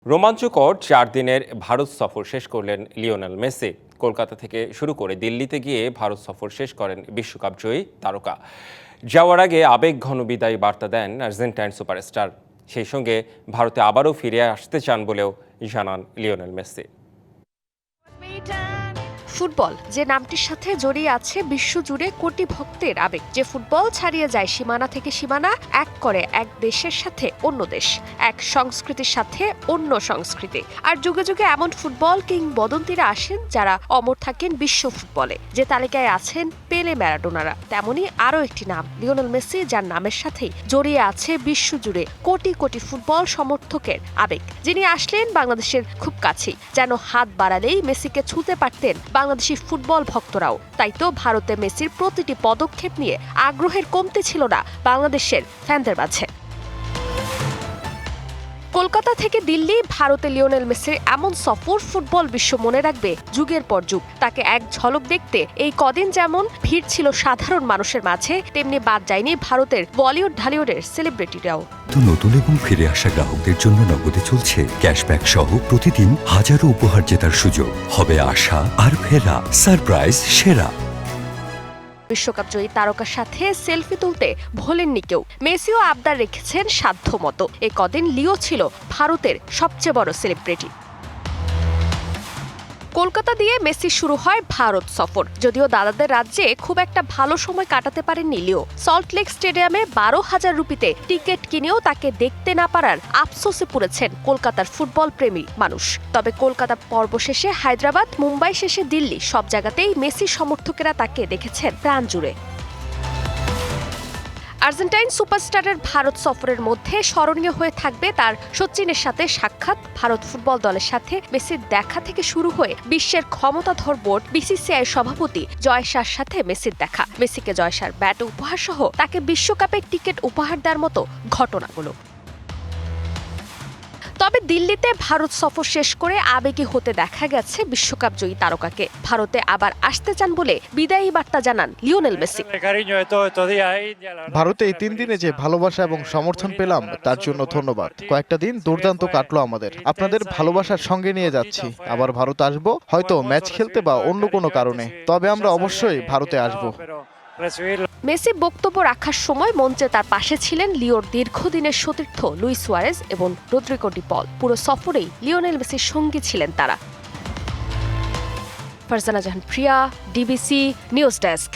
রোমাঞ্চকর 4 দিনের ভারত সফর শেষ করলেন লিওনেল মেসি। কলকাতা থেকে শুরু করে দিল্লিতে গিয়ে ভারত সফর শেষ করেন বিশ্বকাপ জয়ী তারকা। যাওয়ার আগে আবেগঘন বিদায় বার্তা দেন আর্জেন্টাইন সুপারস্টার। সেই সঙ্গে ভারতে আবারও ফিরে আসতে চান বলেও জানান লিওনেল মেসি। ফুটবল যে নামটির সাথে জড়িয়ে আছে বিশ্বজুড়ে কোটি ভক্তের আবেগ, যে ফুটবল ছাড়িয়ে যায় সীমানা থেকে সীমানা, এক করে এক দেশের সাথে অন্য দেশ, এক সংস্কৃতির সাথে অন্য সংস্কৃতি। আর যুগে যুগে এমন ফুটবল কিংবদন্তিরা আসেন যারা অমর থাকেন বিশ্ব ফুটবলে। যে তালিকায় আছেন পেলে, ম্যারাডোনারা, তেমনি আরও একটি নাম লিওনেল মেসি, যার নামের সাথেই জড়িয়ে আছে বিশ্বজুড়ে কোটি কোটি ফুটবল সমর্থকের আবেগ। যিনি আসলেন বাংলাদেশের খুব কাছেই, যেন হাত বাড়ালেই মেসিকে ছুঁতে পারতেন বাংলাদেশি ফুটবল ভক্তরাও। তাই তো ভারতে মেসির প্রতিটি পদক্ষেপ নিয়ে আগ্রহের কমতি ছিল না বাংলাদেশের ফ্যানদের মাঝে। কলকাতা থেকে দিল্লি, ভারতে লিওনেল মেসির এমন সফর ফুটবল বিশ্ব মনে রাখবে যুগের পর যুগ। তাকে এক ঝলক দেখতে এই কদিন যেমন ভিড় ছিল সাধারণ মানুষের মাঝে, তেমনি বাদ যায়নি ভারতের বলিউড ঢালিউডের সেলিব্রিটিরাও। নতুন এবং ফিরে আসা গ্রাহকদের জন্য নগদে চলছে ক্যাশব্যাক সহ প্রতিদিন হাজারো উপহার জেতার সুযোগ। হবে আশা আর ফেরা, সারপ্রাইজ সেরা। বিশ্বকাপ জয়ী তারকার সাথে সেলফি তুলতে ভোলেননি কেউ। মেসিও আবদার রেখেছেন সাধ্য মতো। এ কদিন লিও ছিল ভারতের সবচেয়ে বড় সেলিব্রিটি। কলকাতা দিয়ে মেসি শুরু হয় ভারত সফর। যদিও দাদাদের রাজ্যে খুব একটা ভালো সময় কাটাতে পারেননি লিও। সল্টলেক স্টেডিয়ামে 12,000 রুপিতে টিকিট কিনেও তাকে দেখতে না পারার আফসোসে পড়েছেন কলকাতার ফুটবল প্রেমী মানুষ। তবে কলকাতা পর্ব শেষে হায়দ্রাবাদ, মুম্বাই শেষে দিল্লি, সব জায়গাতেই মেসি সমর্থকেরা তাকে দেখেছেন প্রাণ জুড়ে। আর্জেন্টাইন সুপারস্টারের ভারত সফরের মধ্যে স্মরণীয় হয়ে থাকবে তার সচিনের সাথে সাক্ষাৎ, ভারত ফুটবল দলের সাথে মেসির দেখা থেকে শুরু হয়ে বিশ্বের ক্ষমতাধর বোর্ড বিসিসিআই সভাপতি জয় শাহর সাথে মেসির দেখা, মেসিকে জয় শাহর ব্যাট উপহার সহ তাকে বিশ্বকাপের টিকিট উপহার দেওয়ার মতো ঘটনাগুলো। তবে দিল্লিতে ভারত সফর শেষ করে আবেগী হতে দেখা গেছে বিশ্বকাপ জয়ী তারকাকে। ভারতে আবার আসতে চান বলে বিদায়ী বার্তা জানান লিওনেল মেসি। ভারতে এই 3 দিনে যে ভালোবাসা এবং সমর্থন পেলাম তার জন্য ধন্যবাদ। কয়েকটা দিন দুর্দান্ত কাটলো আমাদের। আপনাদের ভালোবাসার সঙ্গে নিয়ে যাচ্ছি। আবার ভারত আসবো, হয়তো ম্যাচ খেলতে বা অন্য কোনো কারণে। তবে আমরা অবশ্যই ভারতে আসবো। মেসি বক্তব্য রাখার সময় মঞ্চে তার পাশে ছিলেন লিওর দীর্ঘদিনের সতীর্থ লুইস সুয়ারেজ এবং রদ্রিগো ডি পল। পুরো সফরেই লিওনেল মেসির সঙ্গী ছিলেন তারা। ফারজানা জাহান প্রিয়া, ডিবিসি নিউজ ডেস্ক।